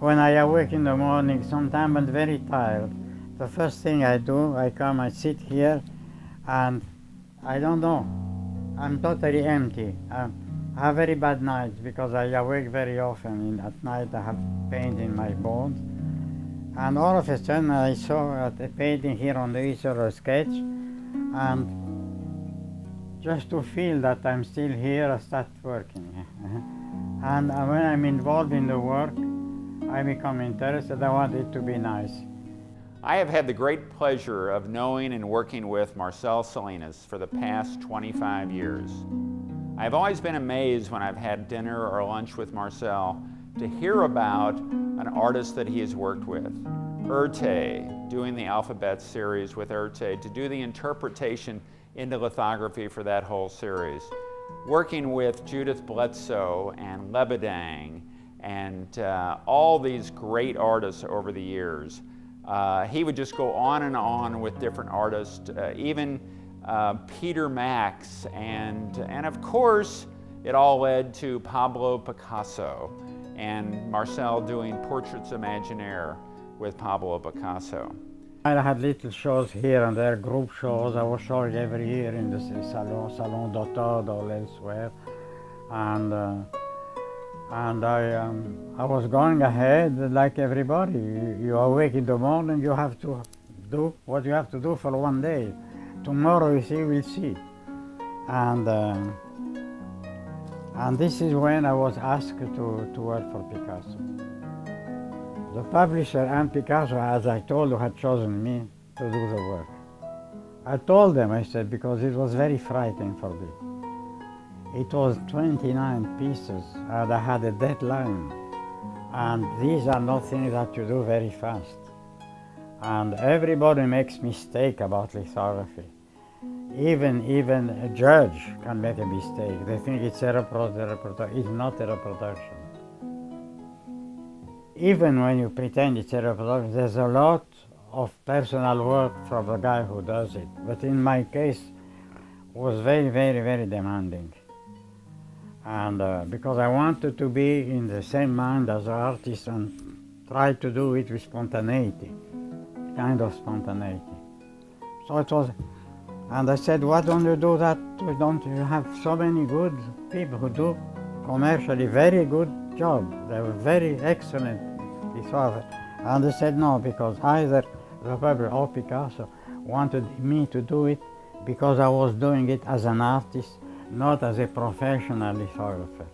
When I awake in the morning, sometimes I'm very tired. The first thing I do, I come, I sit here, and I don't know. I'm totally empty. I have very bad nights because I awake very often. At night I have pain in my bones. And all of a sudden I saw a painting here on the easel, a sketch, and just to feel that I'm still here, I start working. And when I'm involved in the work, I become interested. I want it to be nice. I have had the great pleasure of knowing and working with Marcel Salinas for the past 25 years. I've always been amazed when I've had dinner or lunch with Marcel to hear about an artist that he has worked with. Urte, doing the alphabet series with Urte, to do the interpretation into lithography for that whole series. Working with Judith Bledsoe and Lebedang and all these great artists over the years. He would just go on and on with different artists, even Peter Max, and of course it all led to Pablo Picasso and Marcel doing Portraits Imaginaire with Pablo Picasso. I had little shows here and there, group shows. I was showing every year in the Salon d'Automne or elsewhere, and I was going ahead like everybody. You awake in the morning, you have to do what you have to do for one day. Tomorrow, you see, we'll see. And this is when I was asked to work for Picasso. The publisher and Picasso, as I told you, had chosen me to do the work. I told them, I said, because it was very frightening for me. It was 29 pieces, and I had a deadline. And these are not things that you do very fast. And everybody makes mistake about lithography. Even a judge can make a mistake. They think it's a reproduction. It's not a reproduction. Even when you pretend it's a reproduction, there's a lot of personal work from the guy who does it. But in my case, it was very, very, very demanding. And because I wanted to be in the same mind as the artist and try to do it with spontaneity, kind of spontaneity. So it was, and I said, why don't you do that? Don't you have so many good people who do commercially very good job? They were very excellent. And they said no, because either the publisher or Picasso wanted me to do it because I was doing it as an artist, not as a professional lithographer.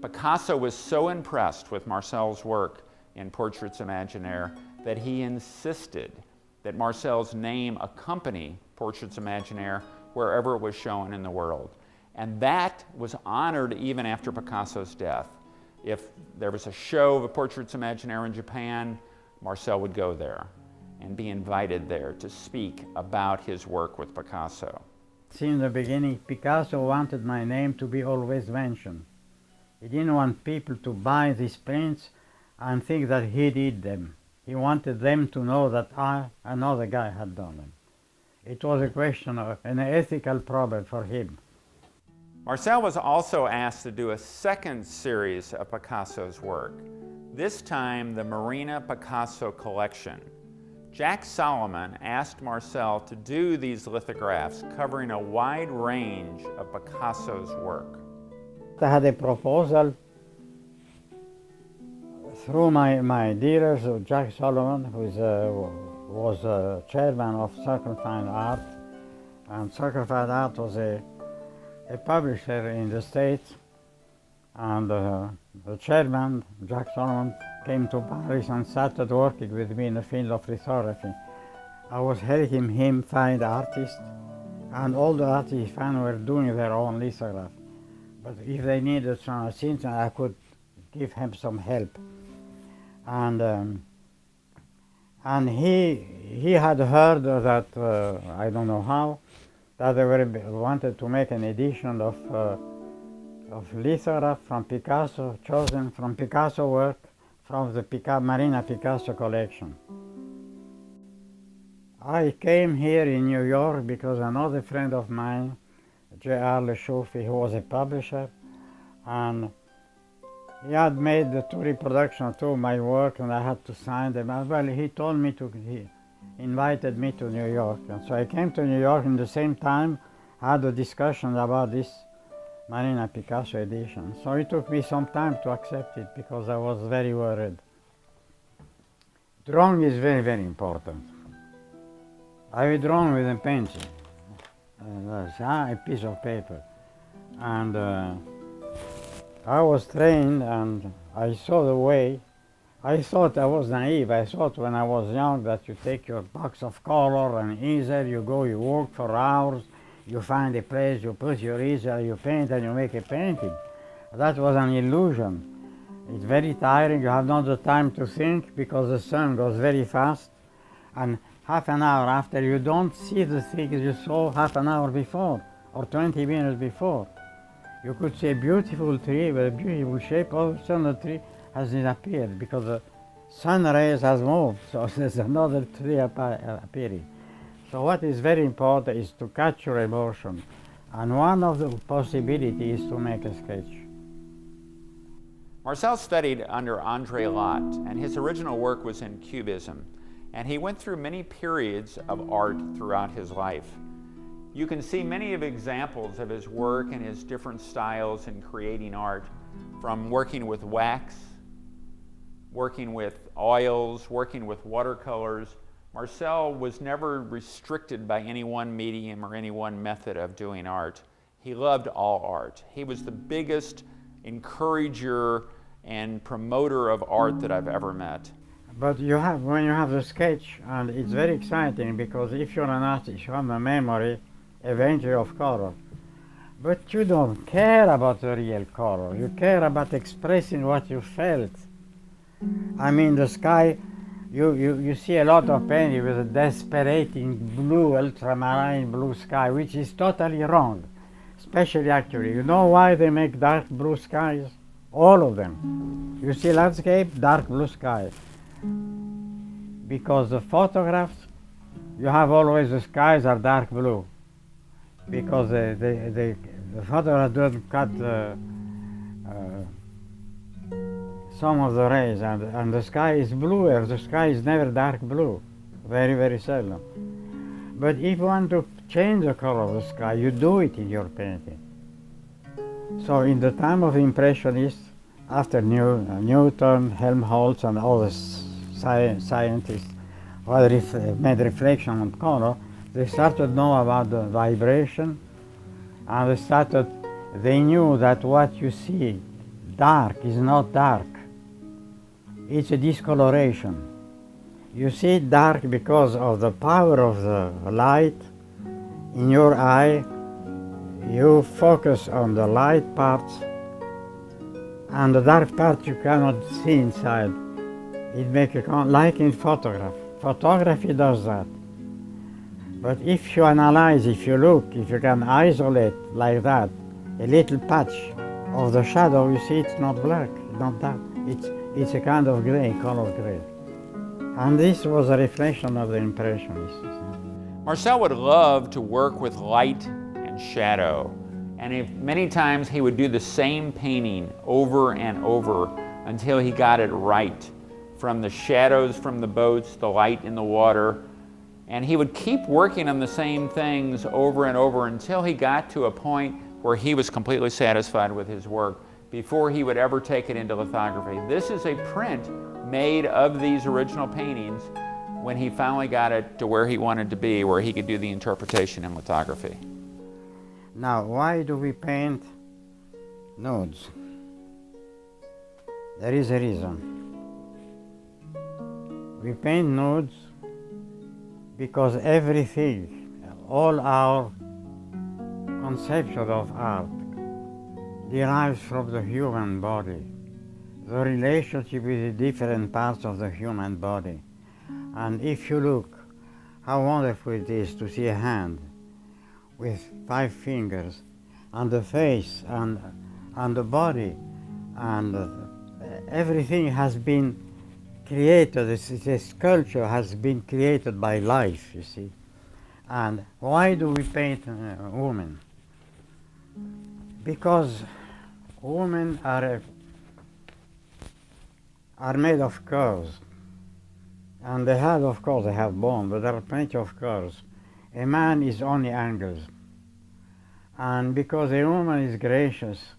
Picasso was so impressed with Marcel's work in Portraits Imaginaire that he insisted that Marcel's name accompany Portraits Imaginaire wherever it was shown in the world. And that was honored even after Picasso's death. If there was a show of Portraits Imaginaire in Japan, Marcel would go there and be invited there to speak about his work with Picasso. Since the beginning, Picasso wanted my name to be always mentioned. He didn't want people to buy these prints and think that he did them. He wanted them to know that another guy had done them. It was a question of an ethical problem for him. Marcel was also asked to do a second series of Picasso's work, this time the Marina Picasso collection. Jack Solomon asked Marcel to do these lithographs covering a wide range of Picasso's work. I had a proposal through my dealers, Jack Solomon, who was chairman of Scharr Fine Art, and Scharr Fine Art was a publisher in the States, and the chairman, Jack Solomon, came to Paris and started working with me in the field of lithography. I was helping him find artists, and all the artists he found were doing their own lithograph. But if they needed some assistance, I could give him some help. And he had heard that, I don't know how, that they wanted to make an edition of lithograph from Picasso, chosen from Picasso work from the Marina Picasso collection. I came here in New York because another friend of mine, J.R. Leshofi, who was a publisher, and He had made the two reproductions of my work, and I had to sign them. Well, he told me he invited me to New York, and so I came to New York in the same time, had a discussion about this Marina Picasso edition. So it took me some time to accept it because I was very worried. Drawing is very, very important. I draw with a pencil, a piece of paper, and I was trained and I saw the way. I thought I was naive. I thought when I was young that you take your box of color and easel, you go, you work for hours, you find a place, you put your easel, you paint, and you make a painting. That was an illusion. It's very tiring. You have not the time to think because the sun goes very fast. And half an hour after, you don't see the things you saw half an hour before or 20 minutes before. You could see a beautiful tree with a beautiful shape. All of a sudden, the tree has disappeared because the sun rays has moved. So there's another tree appearing. So what is very important is to capture emotion. And one of the possibilities is to make a sketch. Marcel studied under Andre Lott, and his original work was in Cubism, and he went through many periods of art throughout his life. You can see many of examples of his work and his different styles in creating art, from working with wax, working with oils, working with watercolors. Marcel was never restricted by any one medium or any one method of doing art. He loved all art. He was the biggest encourager and promoter of art that I've ever met. But when you have the sketch, and it's very exciting because if you're an artist, you have a memory eventually of color. But you don't care about the real color. You care about expressing what you felt. I mean, the sky, you see a lot of painting with a desperating blue, ultramarine blue sky, which is totally wrong. Especially actually, you know why they make dark blue skies? All of them. You see landscape, dark blue sky. Because the photographs, you have always the skies are dark blue. Because the photograph doesn't cut some of the rays, and the sky is bluer. The sky is never dark blue, very, very seldom. But if you want to change the color of the sky, you do it in your painting. So in the time of Impressionists, after Newton, Helmholtz, and all the scientists who made reflection on color, they started to know about the vibration, and they knew that what you see dark is not dark. It's a discoloration. You see it dark because of the power of the light in your eye. You focus on the light parts, and the dark part you cannot see inside. It makes you like in photograph. Photography does that. But if you analyze, if you look, if you can isolate like that, a little patch of the shadow, you see it's not black, not dark. It's a kind of gray, color gray. And this was a reflection of the Impressionists. Marcel would love to work with light and shadow. And many times he would do the same painting over and over until he got it right. From the shadows from the boats, the light in the water. And he would keep working on the same things over and over until he got to a point where he was completely satisfied with his work before he would ever take it into lithography. This is a print made of these original paintings when he finally got it to where he wanted to be, where he could do the interpretation in lithography. Now, why do we paint nudes? There is a reason. We paint nudes because everything, all our conception of art derives from the human body, the relationship with the different parts of the human body. And if you look, how wonderful it is to see a hand with 5 fingers, and the face, and the body, and everything has been created. This sculpture has been created by life, you see. And why do we paint women? Because women are are made of curves. And they have, of course, they have bone, but there are plenty of curves. A man is only angles. And because a woman is gracious,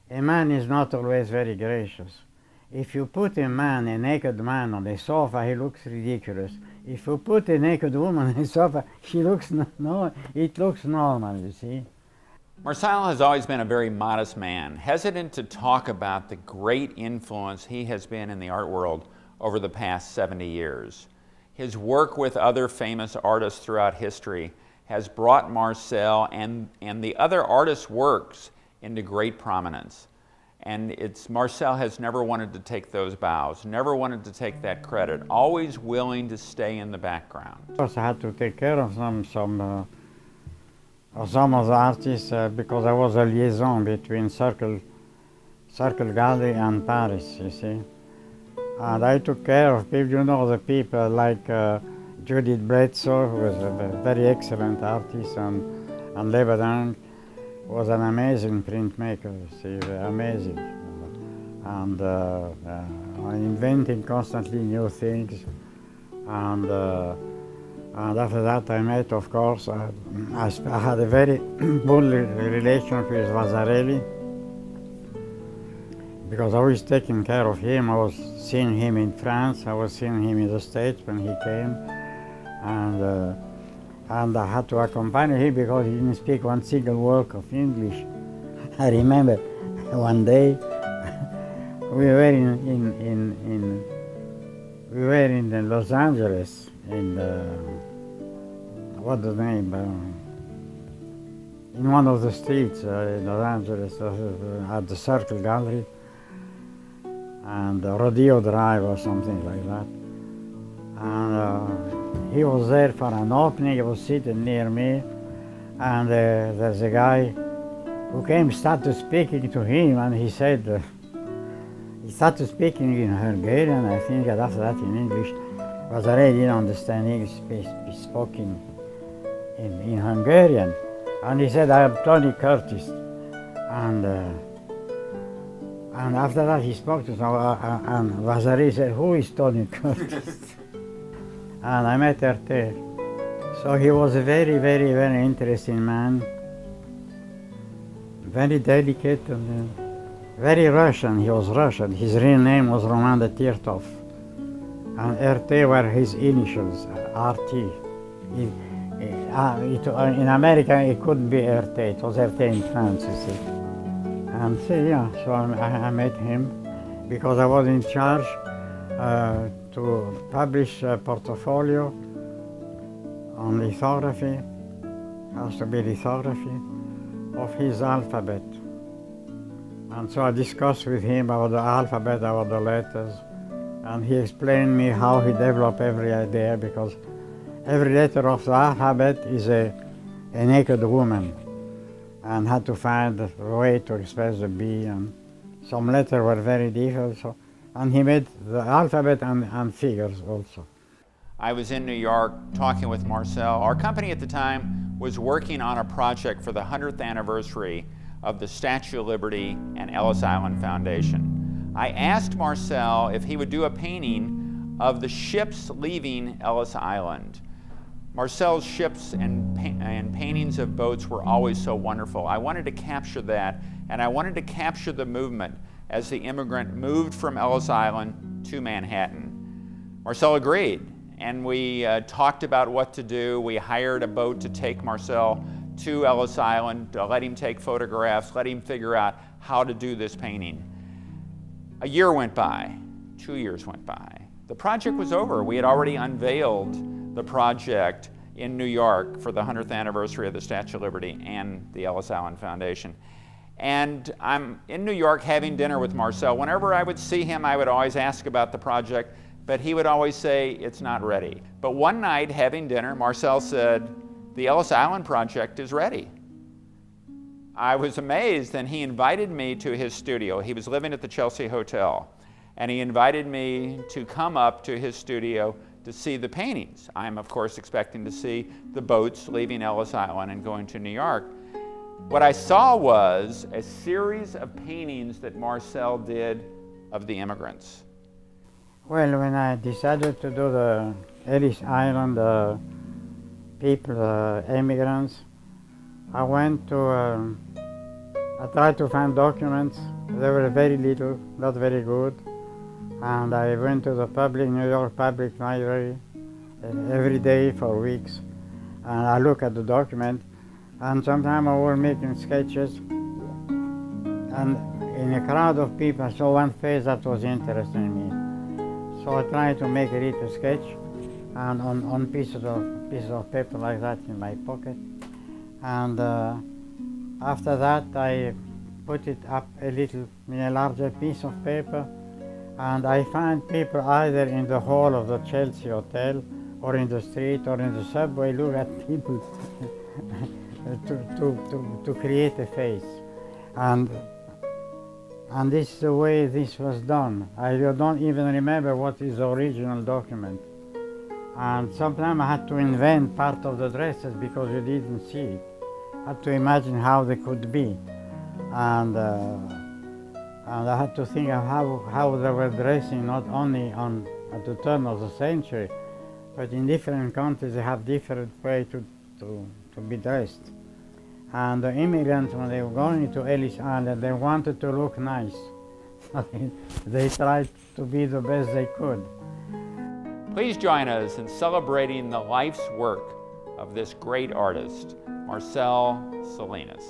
a man is not always very gracious. If you put a naked man on a sofa, he looks ridiculous. If you put a naked woman on a sofa, it looks normal, you see. Marcel has always been a very modest man, hesitant to talk about the great influence he has been in the art world over the past 70 years. His work with other famous artists throughout history has brought Marcel and the other artists' works into great prominence. And Marcel has never wanted to take those bows, never wanted to take that credit, always willing to stay in the background. Of course, I had to take care of some of the artists because I was a liaison between Circle Gallery and Paris, you see. And I took care of people, you know, the people like Judith Bledsoe, who was a very excellent artist, and Lebanon was an amazing printmaker, you see, amazing. And inventing constantly new things. And after that I met, of course, I had a very good relationship with Vasarely, because I was taking care of him. I was seeing him in France, I was seeing him in the States when he came, and I had to accompany him because he didn't speak one single word of English. I remember one day we were in Los Angeles, in what's the name? In one of the streets in Los Angeles, at the Circle Gallery, and Rodeo Drive or something like that. And he was there for an opening. He was sitting near me, and there's a guy who came, started speaking to him, and he said, he started speaking in Hungarian, I think, and after that in English. But I really didn't understand English, he spoke in Hungarian. And he said, I am Tony Curtis. And after that he spoke to someone, and Vasarely said, who is Tony Curtis? And I met Erte. So he was a very, very, very interesting man, very delicate, and very Russian. He was Russian. His real name was Roman de Tirtov. And RT were his initials, RT. In America it couldn't be RT, it was RT in France, you see. And so, yeah, so I met him because I was in charge to publish a portfolio on lithography, has to be lithography, of his alphabet. And so I discussed with him about the alphabet, about the letters, and he explained me how he developed every idea, because every letter of the alphabet is a naked woman, and had to find a way to express the B, and some letters were very difficult, so, and he made the alphabet and figures also. I was in New York talking with Marcel. Our company at the time was working on a project for the 100th anniversary of the Statue of Liberty and Ellis Island Foundation. I asked Marcel if he would do a painting of the ships leaving Ellis Island. Marcel's ships and paintings of boats were always so wonderful. I wanted to capture that, and I wanted to capture the movement as the immigrant moved from Ellis Island to Manhattan. Marcel agreed, and we talked about what to do. We hired a boat to take Marcel to Ellis Island, to let him take photographs, let him figure out how to do this painting. A year went by, 2 years went by. The project was over. We had already unveiled the project in New York for the 100th anniversary of the Statue of Liberty and the Ellis Island Foundation. And I'm in New York having dinner with Marcel. Whenever I would see him, I would always ask about the project, but he would always say, it's not ready. But one night, having dinner, Marcel said, the Ellis Island project is ready. I was amazed, and he invited me to his studio. He was living at the Chelsea Hotel, and he invited me to come up to his studio to see the paintings. I'm, of course, expecting to see the boats leaving Ellis Island and going to New York. What I saw was a series of paintings that Marcel did of the immigrants. Well, when I decided to do the Ellis Island people, immigrants, I went to, I tried to find documents. They were very little, not very good. And I went to the New York Public Library every day for weeks. And I look at the document, and sometimes I was making sketches. And in a crowd of people, I saw one face that was interesting in me. So I tried to make a little sketch, and on pieces of paper like that in my pocket. And after that, I put it up a little in a larger piece of paper, and I find people either in the hall of the Chelsea Hotel, or in the street, or in the subway, look at people to create a face. And this is the way this was done. I don't even remember what is the original document. And sometimes I had to invent part of the dresses because you didn't see it. I had to imagine how they could be. And I had to think of how they were dressing, not only at the turn of the century, but in different countries they have different way to be dressed. And the immigrants, when they were going to Ellis Island, they wanted to look nice. They tried to be the best they could. Please join us in celebrating the life's work of this great artist, Marcel Salinas.